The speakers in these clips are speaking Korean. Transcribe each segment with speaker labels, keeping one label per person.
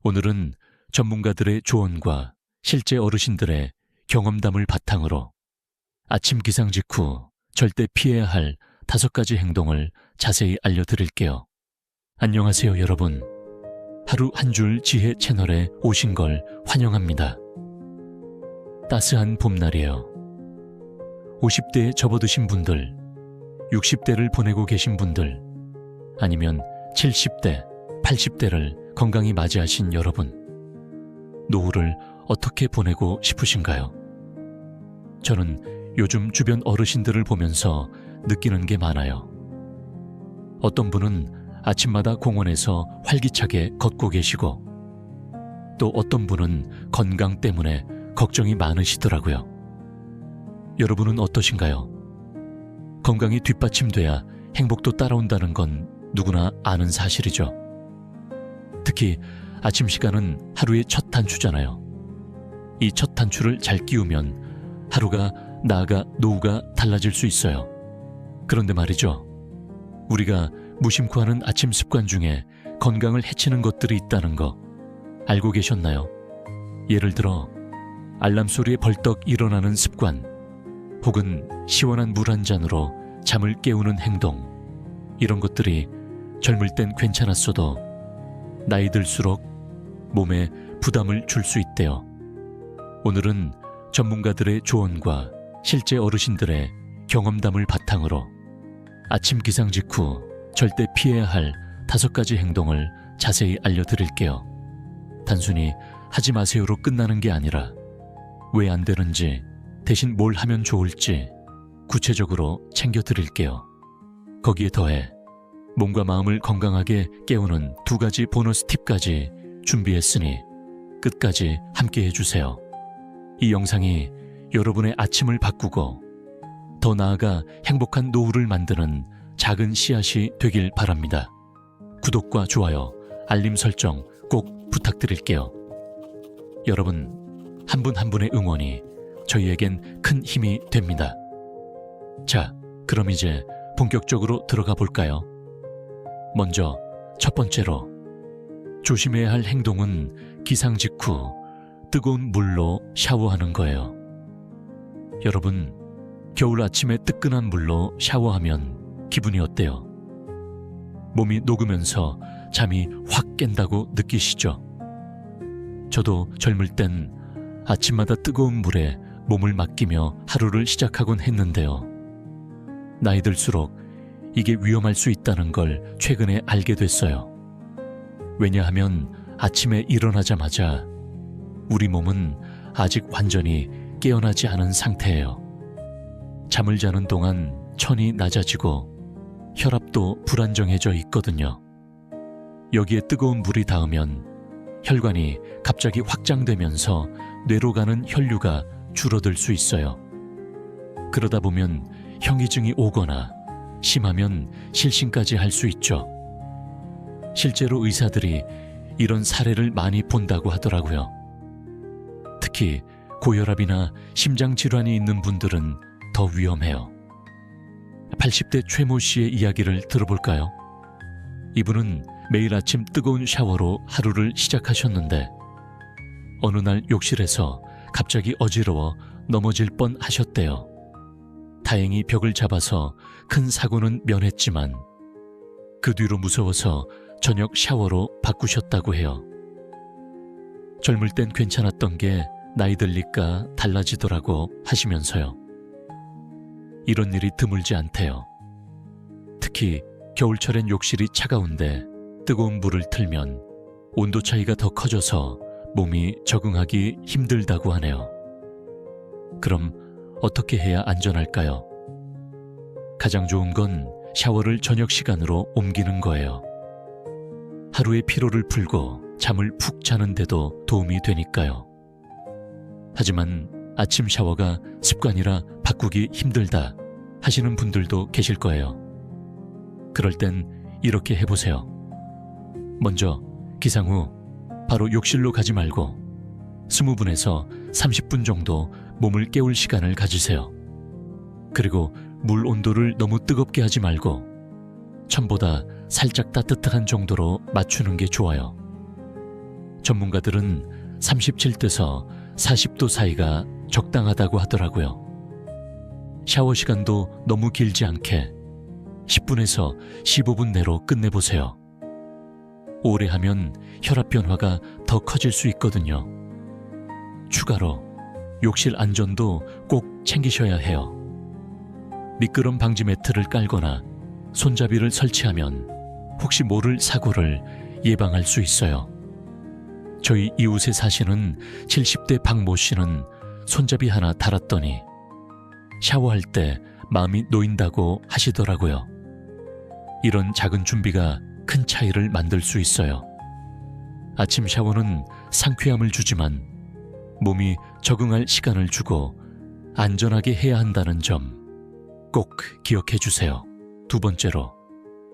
Speaker 1: 오늘은 전문가들의 조언과 실제 어르신들의 경험담을 바탕으로 아침 기상 직후 절대 피해야 할 5가지 행동을 자세히 알려드릴게요. 안녕하세요, 여러분. 하루 한 줄 지혜 채널에 오신 걸 환영합니다. 따스한 봄날이에요. 50대에 접어드신 분들, 60대를 보내고 계신 분들, 아니면 70대, 80대를 건강히 맞이하신 여러분, 노후를 어떻게 보내고 싶으신가요? 저는 요즘 주변 어르신들을 보면서 느끼는 게 많아요. 어떤 분은 아침마다 공원에서 활기차게 걷고 계시고, 또 어떤 분은 건강 때문에 걱정이 많으시더라고요. 여러분은 어떠신가요? 건강이 뒷받침돼야 행복도 따라온다는 건 누구나 아는 사실이죠. 특히 아침 시간은 하루의 첫 단추잖아요. 이 첫 단추를 잘 끼우면 하루가 나아가 노후가 달라질 수 있어요. 그런데 말이죠. 우리가 무심코 하는 아침 습관 중에 건강을 해치는 것들이 있다는 거 알고 계셨나요? 예를 들어 알람 소리에 벌떡 일어나는 습관, 혹은 시원한 물 한 잔으로 잠을 깨우는 행동, 이런 것들이 젊을 땐 괜찮았어도 나이 들수록 몸에 부담을 줄 수 있대요. 오늘은 전문가들의 조언과 실제 어르신들의 경험담을 바탕으로 아침 기상 직후 절대 피해야 할 5가지 행동을 자세히 알려드릴게요. 단순히 하지 마세요로 끝나는 게 아니라 왜 안 되는지, 대신 뭘 하면 좋을지 구체적으로 챙겨드릴게요. 거기에 더해 몸과 마음을 건강하게 깨우는 2가지 보너스 팁까지 준비했으니 끝까지 함께 해주세요. 이 영상이 여러분의 아침을 바꾸고 더 나아가 행복한 노후를 만드는 작은 씨앗이 되길 바랍니다. 구독과 좋아요, 알림 설정 꼭 부탁드릴게요. 여러분, 한 분 한 분의 응원이 저희에겐 큰 힘이 됩니다. 자, 그럼 이제 본격적으로 들어가 볼까요? 먼저 첫 번째로 조심해야 할 행동은 기상 직후 뜨거운 물로 샤워하는 거예요. 여러분, 겨울 아침에 뜨끈한 물로 샤워하면 기분이 어때요? 몸이 녹으면서 잠이 확 깬다고 느끼시죠? 저도 젊을 땐 아침마다 뜨거운 물에 몸을 맡기며 하루를 시작하곤 했는데요. 나이 들수록 이게 위험할 수 있다는 걸 최근에 알게 됐어요. 왜냐하면 아침에 일어나자마자 우리 몸은 아직 완전히 깨어나지 않은 상태예요. 잠을 자는 동안 천이 낮아지고 혈압도 불안정해져 있거든요. 여기에 뜨거운 물이 닿으면 혈관이 갑자기 확장되면서 뇌로 가는 혈류가 줄어들 수 있어요. 그러다 보면 현기증이 오거나 심하면 실신까지 할 수 있죠. 실제로 의사들이 이런 사례를 많이 본다고 하더라고요. 특히 고혈압이나 심장질환이 있는 분들은 더 위험해요. 80대 최모 씨의 이야기를 들어볼까요? 이분은 매일 아침 뜨거운 샤워로 하루를 시작하셨는데 어느 날 욕실에서 갑자기 어지러워 넘어질 뻔 하셨대요. 다행히 벽을 잡아서 큰 사고는 면했지만 그 뒤로 무서워서 저녁 샤워로 바꾸셨다고 해요. 젊을 땐 괜찮았던 게 나이 들니까 달라지더라고 하시면서요. 이런 일이 드물지 않대요. 특히 겨울철엔 욕실이 차가운데 뜨거운 물을 틀면 온도 차이가 더 커져서 몸이 적응하기 힘들다고 하네요. 그럼 어떻게 해야 안전할까요? 가장 좋은 건 샤워를 저녁 시간으로 옮기는 거예요. 하루의 피로를 풀고 잠을 푹 자는 데도 도움이 되니까요. 하지만 아침 샤워가 습관이라 바꾸기 힘들다 하시는 분들도 계실 거예요. 그럴 땐 이렇게 해보세요. 먼저 기상 후 바로 욕실로 가지 말고 20분에서 30분 정도 몸을 깨울 시간을 가지세요. 그리고 물 온도를 너무 뜨겁게 하지 말고 천보다 살짝 따뜻한 정도로 맞추는 게 좋아요. 전문가들은 37도에서 40도 사이가 적당하다고 하더라고요. 샤워 시간도 너무 길지 않게 10분에서 15분 내로 끝내보세요. 오래 하면 혈압 변화가 더 커질 수 있거든요. 추가로 욕실 안전도 꼭 챙기셔야 해요. 미끄럼 방지 매트를 깔거나 손잡이를 설치하면 혹시 모를 사고를 예방할 수 있어요. 저희 이웃에 사시는 70대 박모 씨는 손잡이 하나 달았더니 샤워할 때 마음이 놓인다고 하시더라고요. 이런 작은 준비가 큰 차이를 만들 수 있어요. 아침 샤워는 상쾌함을 주지만 몸이 적응할 시간을 주고 안전하게 해야 한다는 점 꼭 기억해 주세요. 두 번째로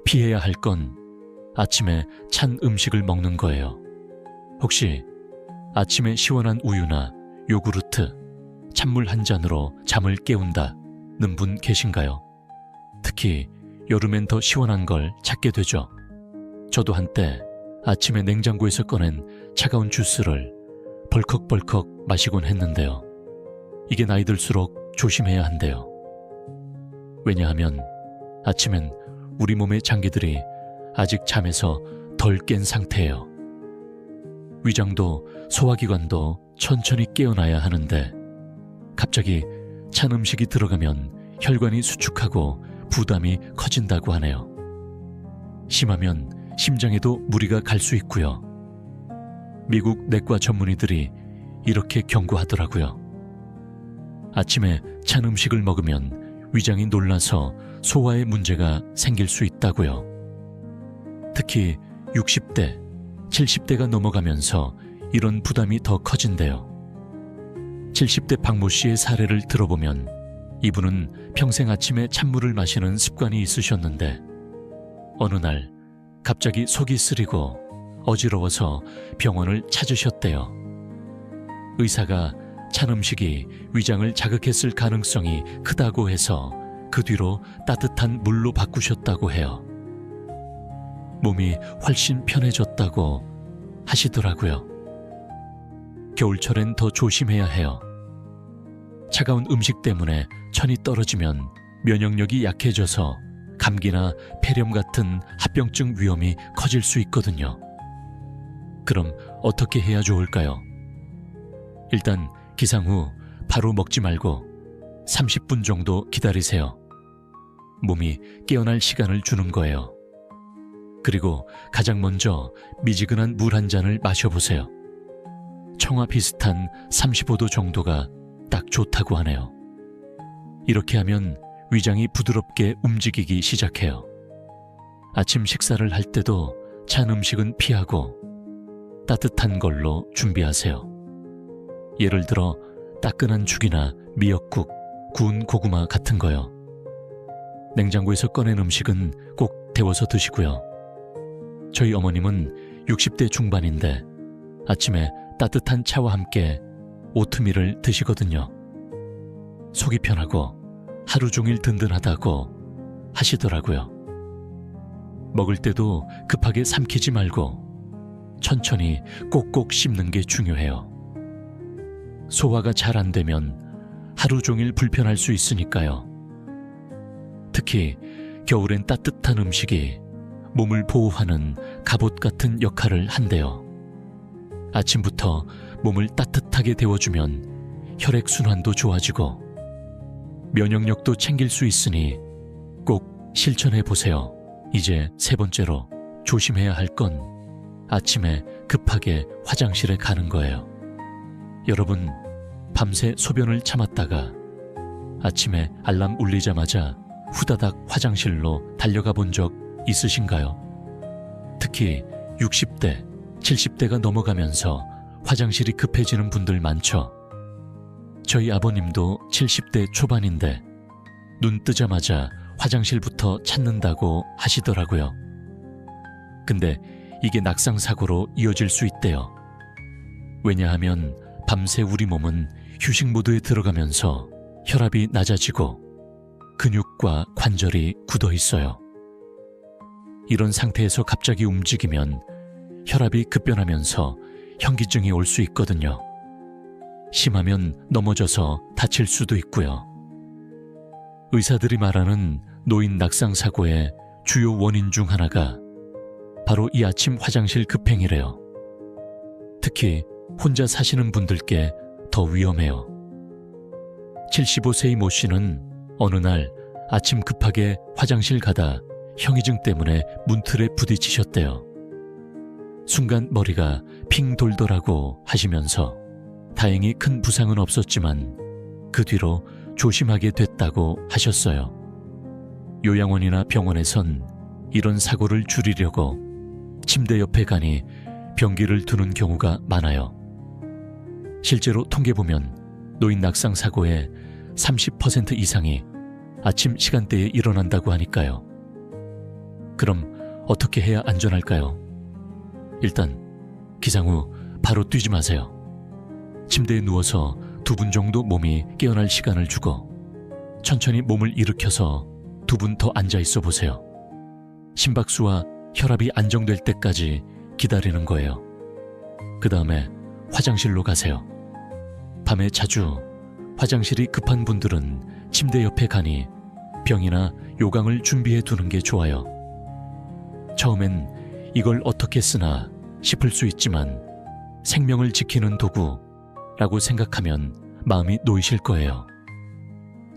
Speaker 1: 피해야 할 건 아침에 찬 음식을 먹는 거예요. 혹시 아침에 시원한 우유나 요구르트, 찬물 한 잔으로 잠을 깨운다는 분 계신가요? 특히 여름엔 더 시원한 걸 찾게 되죠. 저도 한때 아침에 냉장고에서 꺼낸 차가운 주스를 벌컥벌컥 마시곤 했는데요. 이게 나이 들수록 조심해야 한대요. 왜냐하면 아침엔 우리 몸의 장기들이 아직 잠에서 덜 깬 상태예요. 위장도 소화기관도 천천히 깨어나야 하는데 갑자기 찬 음식이 들어가면 혈관이 수축하고 부담이 커진다고 하네요. 심하면 심장에도 무리가 갈 수 있고요. 미국 내과 전문의들이 이렇게 경고하더라고요. 아침에 찬 음식을 먹으면 위장이 놀라서 소화에 문제가 생길 수 있다고요. 특히 60대, 70대가 넘어가면서 이런 부담이 더 커진대요. 70대 박모 씨의 사례를 들어보면 이분은 평생 아침에 찬물을 마시는 습관이 있으셨는데 어느 날 갑자기 속이 쓰리고 어지러워서 병원을 찾으셨대요. 의사가 찬 음식이 위장을 자극했을 가능성이 크다고 해서 그 뒤로 따뜻한 물로 바꾸셨다고 해요. 몸이 훨씬 편해졌다고 하시더라고요. 겨울철엔 더 조심해야 해요. 차가운 음식 때문에 천이 떨어지면 면역력이 약해져서 감기나 폐렴 같은 합병증 위험이 커질 수 있거든요. 그럼 어떻게 해야 좋을까요? 일단 기상 후 바로 먹지 말고 30분 정도 기다리세요. 몸이 깨어날 시간을 주는 거예요. 그리고 가장 먼저 미지근한 물 한 잔을 마셔보세요. 청아 비슷한 35도 정도가 딱 좋다고 하네요. 이렇게 하면 위장이 부드럽게 움직이기 시작해요. 아침 식사를 할 때도 찬 음식은 피하고 따뜻한 걸로 준비하세요. 예를 들어 따끈한 죽이나 미역국, 구운 고구마 같은 거요. 냉장고에서 꺼낸 음식은 꼭 데워서 드시고요. 저희 어머님은 60대 중반인데 아침에 따뜻한 차와 함께 오트밀을 드시거든요. 속이 편하고 하루 종일 든든하다고 하시더라고요. 먹을 때도 급하게 삼키지 말고 천천히 꼭꼭 씹는 게 중요해요. 소화가 잘 안 되면 하루 종일 불편할 수 있으니까요. 특히 겨울엔 따뜻한 음식이 몸을 보호하는 갑옷 같은 역할을 한대요. 아침부터 몸을 따뜻하게 데워주면 혈액순환도 좋아지고 면역력도 챙길 수 있으니 꼭 실천해 보세요. 이제 세 번째로 조심해야 할 건 아침에 급하게 화장실에 가는 거예요. 여러분, 밤새 소변을 참았다가 아침에 알람 울리자마자 후다닥 화장실로 달려가 본 적 있으신가요? 특히 60대, 70대가 넘어가면서 화장실이 급해지는 분들 많죠. 저희 아버님도 70대 초반인데 눈 뜨자마자 화장실부터 찾는다고 하시더라고요. 근데 이게 낙상사고로 이어질 수 있대요. 왜냐하면 밤새 우리 몸은 휴식 모드에 들어가면서 혈압이 낮아지고 근육과 관절이 굳어 있어요. 이런 상태에서 갑자기 움직이면 혈압이 급변하면서 현기증이 올 수 있거든요. 심하면 넘어져서 다칠 수도 있고요. 의사들이 말하는 노인 낙상 사고의 주요 원인 중 하나가 바로 이 아침 화장실 급행이래요. 특히 혼자 사시는 분들께 더 위험해요. 75세의 모 씨는 어느 날 아침 급하게 화장실 가다 형이증 때문에 문틀에 부딪히셨대요. 순간 머리가 핑 돌더라고 하시면서 다행히 큰 부상은 없었지만 그 뒤로 조심하게 됐다고 하셨어요. 요양원이나 병원에선 이런 사고를 줄이려고 침대 옆에 가니 변기를 두는 경우가 많아요. 실제로 통계보면 노인 낙상 사고의 30% 이상이 아침 시간대에 일어난다고 하니까요. 그럼 어떻게 해야 안전할까요? 일단 기상 후 바로 뛰지 마세요. 침대에 누워서 2분 정도 몸이 깨어날 시간을 주고 천천히 몸을 일으켜서 2분 더 앉아 있어 보세요. 심박수와 혈압이 안정될 때까지 기다리는 거예요. 그 다음에 화장실로 가세요. 밤에 자주 화장실이 급한 분들은 침대 옆에 가니 병이나 요강을 준비해 두는 게 좋아요. 처음엔 이걸 어떻게 쓰나 싶을 수 있지만 생명을 지키는 도구라고 생각하면 마음이 놓이실 거예요.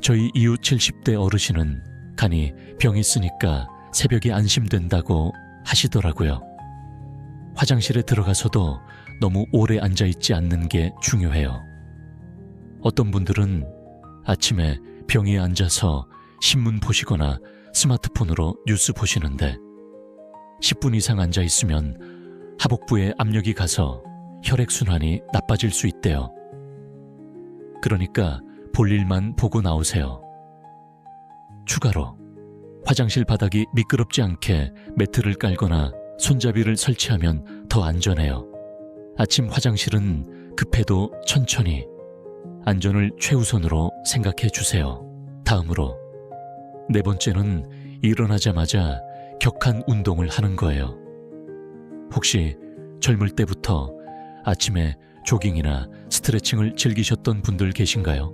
Speaker 1: 저희 이웃 70대 어르신은 간이 병이 있으니까 새벽에 안심된다고 하시더라고요. 화장실에 들어가서도 너무 오래 앉아있지 않는 게 중요해요. 어떤 분들은 아침에 병위에 앉아서 신문 보시거나 스마트폰으로 뉴스 보시는데 10분 이상 앉아있으면 하복부에 압력이 가서 혈액순환이 나빠질 수 있대요. 그러니까 볼 일만 보고 나오세요. 추가로 화장실 바닥이 미끄럽지 않게 매트를 깔거나 손잡이를 설치하면 더 안전해요. 아침 화장실은 급해도 천천히 안전을 최우선으로 생각해 주세요. 다음으로 4번째는 일어나자마자 격한 운동을 하는 거예요. 혹시 젊을 때부터 아침에 조깅이나 스트레칭을 즐기셨던 분들 계신가요?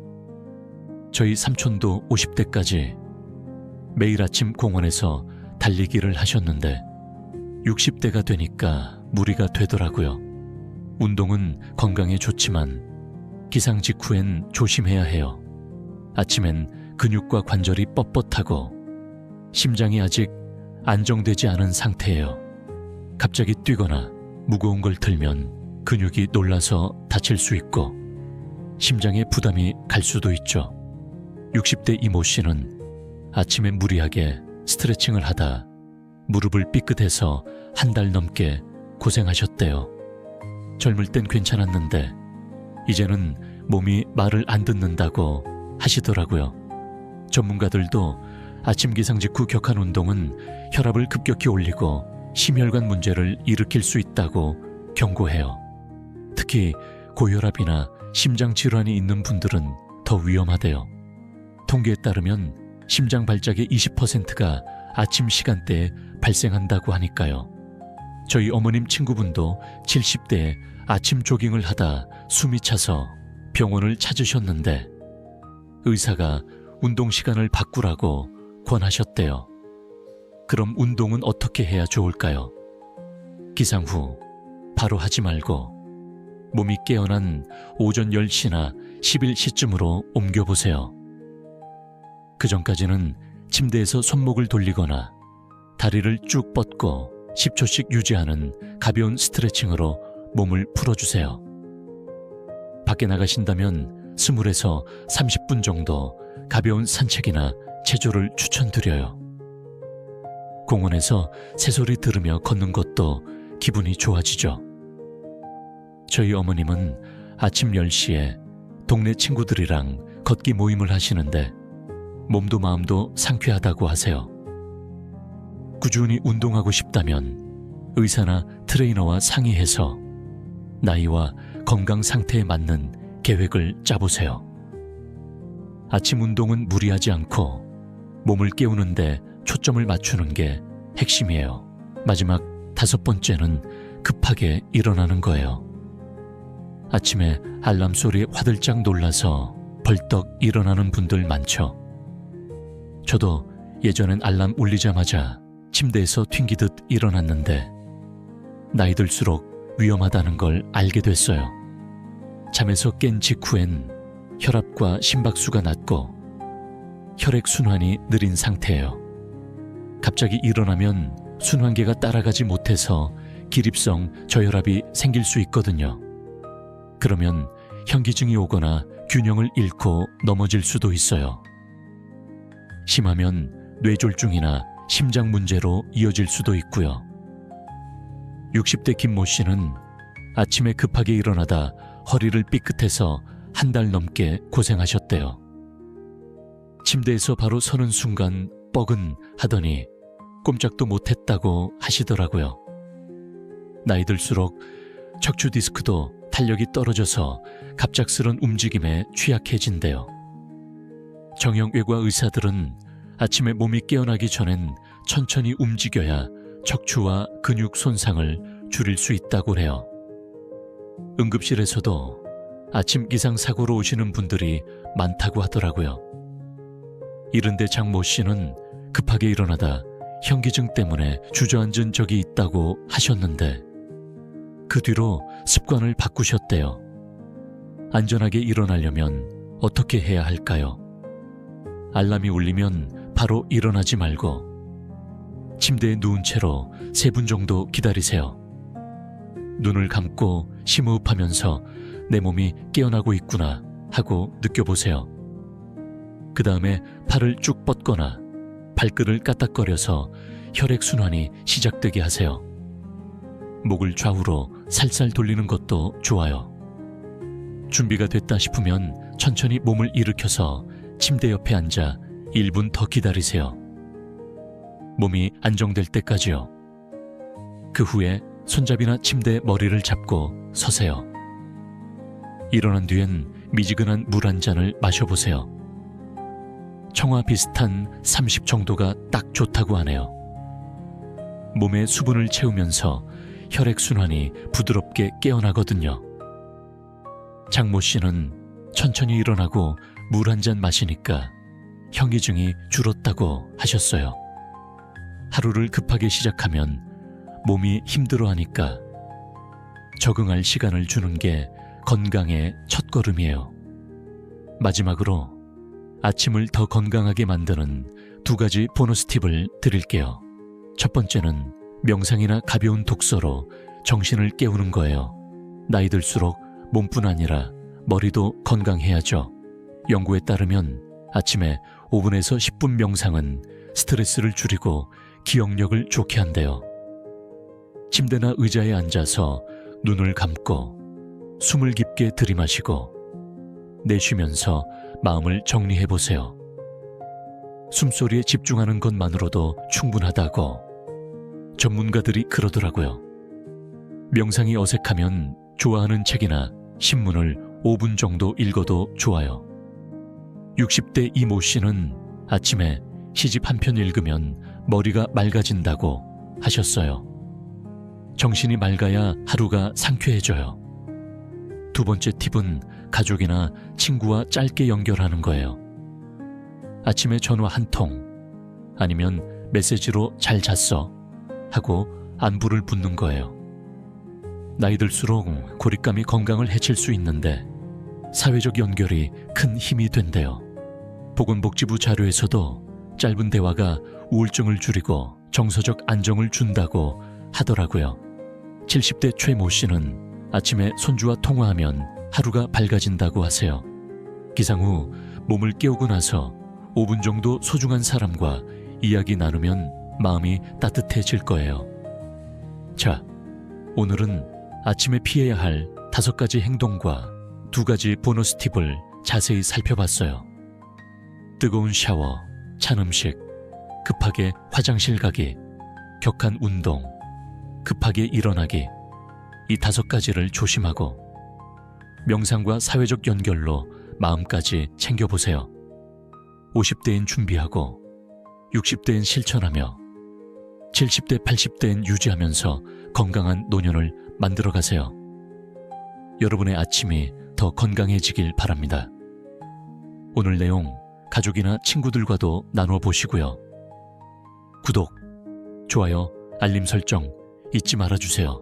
Speaker 1: 저희 삼촌도 50대까지 매일 아침 공원에서 달리기를 하셨는데 60대가 되니까 무리가 되더라고요. 운동은 건강에 좋지만 기상 직후엔 조심해야 해요. 아침엔 근육과 관절이 뻣뻣하고 심장이 아직 안정되지 않은 상태예요. 갑자기 뛰거나 무거운 걸 들면 근육이 놀라서 다칠 수 있고 심장에 부담이 갈 수도 있죠. 60대 이모 씨는 아침에 무리하게 스트레칭을 하다 무릎을 삐끗해서 1달 넘게 고생하셨대요. 젊을 땐 괜찮았는데 이제는 몸이 말을 안 듣는다고 하시더라고요. 전문가들도 아침 기상 직후 격한 운동은 혈압을 급격히 올리고 심혈관 문제를 일으킬 수 있다고 경고해요. 특히 고혈압이나 심장 질환이 있는 분들은 더 위험하대요. 통계에 따르면 심장 발작의 20%가 아침 시간대에 발생한다고 하니까요. 저희 어머님 친구분도 70대에 아침 조깅을 하다 숨이 차서 병원을 찾으셨는데 의사가 운동 시간을 바꾸라고 권하셨대요. 그럼 운동은 어떻게 해야 좋을까요? 기상 후 바로 하지 말고 몸이 깨어난 오전 10시나 11시쯤으로 옮겨보세요. 그 전까지는 침대에서 손목을 돌리거나 다리를 쭉 뻗고 10초씩 유지하는 가벼운 스트레칭으로 몸을 풀어주세요. 밖에 나가신다면 20에서 30분 정도 가벼운 산책이나 체조를 추천드려요. 공원에서 새소리 들으며 걷는 것도 기분이 좋아지죠. 저희 어머님은 아침 10시에 동네 친구들이랑 걷기 모임을 하시는데 몸도 마음도 상쾌하다고 하세요. 꾸준히 운동하고 싶다면 의사나 트레이너와 상의해서 나이와 건강 상태에 맞는 계획을 짜보세요. 아침 운동은 무리하지 않고 몸을 깨우는데 초점을 맞추는 게 핵심이에요. 마지막 5번째는 급하게 일어나는 거예요. 아침에 알람 소리에 화들짝 놀라서 벌떡 일어나는 분들 많죠. 저도 예전엔 알람 울리자마자 침대에서 튕기듯 일어났는데 나이 들수록 위험하다는 걸 알게 됐어요. 잠에서 깬 직후엔 혈압과 심박수가 낮고 혈액순환이 느린 상태예요. 갑자기 일어나면 순환계가 따라가지 못해서 기립성 저혈압이 생길 수 있거든요. 그러면 현기증이 오거나 균형을 잃고 넘어질 수도 있어요. 심하면 뇌졸중이나 심장 문제로 이어질 수도 있고요. 60대 김모 씨는 아침에 급하게 일어나다 허리를 삐끗해서 한 달 넘게 고생하셨대요. 침대에서 바로 서는 순간 뻐근 하더니 꼼짝도 못했다고 하시더라고요. 나이 들수록 척추 디스크도 탄력이 떨어져서 갑작스런 움직임에 취약해진대요. 정형외과 의사들은 아침에 몸이 깨어나기 전엔 천천히 움직여야 척추와 근육 손상을 줄일 수 있다고 해요. 응급실에서도 아침 기상 사고로 오시는 분들이 많다고 하더라고요. 이른데 장모 씨는 급하게 일어나다 현기증 때문에 주저앉은 적이 있다고 하셨는데 그 뒤로 습관을 바꾸셨대요. 안전하게 일어나려면 어떻게 해야 할까요? 알람이 울리면 바로 일어나지 말고 침대에 누운 채로 3분 정도 기다리세요. 눈을 감고 심호흡하면서 내 몸이 깨어나고 있구나 하고 느껴보세요. 그 다음에 팔을 쭉 뻗거나 발끝을 까딱거려서 혈액순환이 시작되게 하세요. 목을 좌우로 살살 돌리는 것도 좋아요. 준비가 됐다 싶으면 천천히 몸을 일으켜서 침대 옆에 앉아 1분 더 기다리세요. 몸이 안정될 때까지요. 그 후에 손잡이나 침대에 머리를 잡고 서세요. 일어난 뒤엔 미지근한 물 한 잔을 마셔보세요. 청아 비슷한 30 정도가 딱 좋다고 하네요. 몸에 수분을 채우면서 혈액순환이 부드럽게 깨어나거든요. 장모 씨는 천천히 일어나고 물 한 잔 마시니까 현기증이 줄었다고 하셨어요. 하루를 급하게 시작하면 몸이 힘들어하니까 적응할 시간을 주는 게 건강의 첫걸음이에요. 마지막으로 아침을 더 건강하게 만드는 2가지 보너스 팁을 드릴게요. 첫 번째는 명상이나 가벼운 독서로 정신을 깨우는 거예요. 나이 들수록 몸뿐 아니라 머리도 건강해야죠. 연구에 따르면 아침에 5분에서 10분 명상은 스트레스를 줄이고 기억력을 좋게 한대요. 침대나 의자에 앉아서 눈을 감고 숨을 깊게 들이마시고 내쉬면서 마음을 정리해보세요. 숨소리에 집중하는 것만으로도 충분하다고 전문가들이 그러더라고요. 명상이 어색하면 좋아하는 책이나 신문을 5분 정도 읽어도 좋아요. 60대 이모 씨는 아침에 시집 한 편 읽으면 머리가 맑아진다고 하셨어요. 정신이 맑아야 하루가 상쾌해져요. 2번째 팁은 가족이나 친구와 짧게 연결하는 거예요. 아침에 전화 한 통, 아니면 메시지로 잘 잤어 하고 안부를 묻는 거예요. 나이 들수록 고립감이 건강을 해칠 수 있는데 사회적 연결이 큰 힘이 된대요. 보건복지부 자료에서도 짧은 대화가 우울증을 줄이고 정서적 안정을 준다고 하더라고요. 70대 최모 씨는 아침에 손주와 통화하면 하루가 밝아진다고 하세요. 기상 후 몸을 깨우고 나서 5분 정도 소중한 사람과 이야기 나누면 마음이 따뜻해질 거예요. 자, 오늘은 아침에 피해야 할 5가지 행동과 2가지 보너스 팁을 자세히 살펴봤어요. 뜨거운 샤워, 찬 음식, 급하게 화장실 가기, 격한 운동, 급하게 일어나기, 이 5가지를 조심하고 명상과 사회적 연결로 마음까지 챙겨보세요. 50대엔 준비하고 60대엔 실천하며 70대, 80대엔 유지하면서 건강한 노년을 만들어가세요. 여러분의 아침이 더 건강해지길 바랍니다. 오늘 내용 가족이나 친구들과도 나눠 보시고요. 구독, 좋아요, 알림 설정 잊지 말아주세요.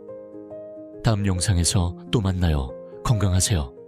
Speaker 1: 다음 영상에서 또 만나요. 건강하세요.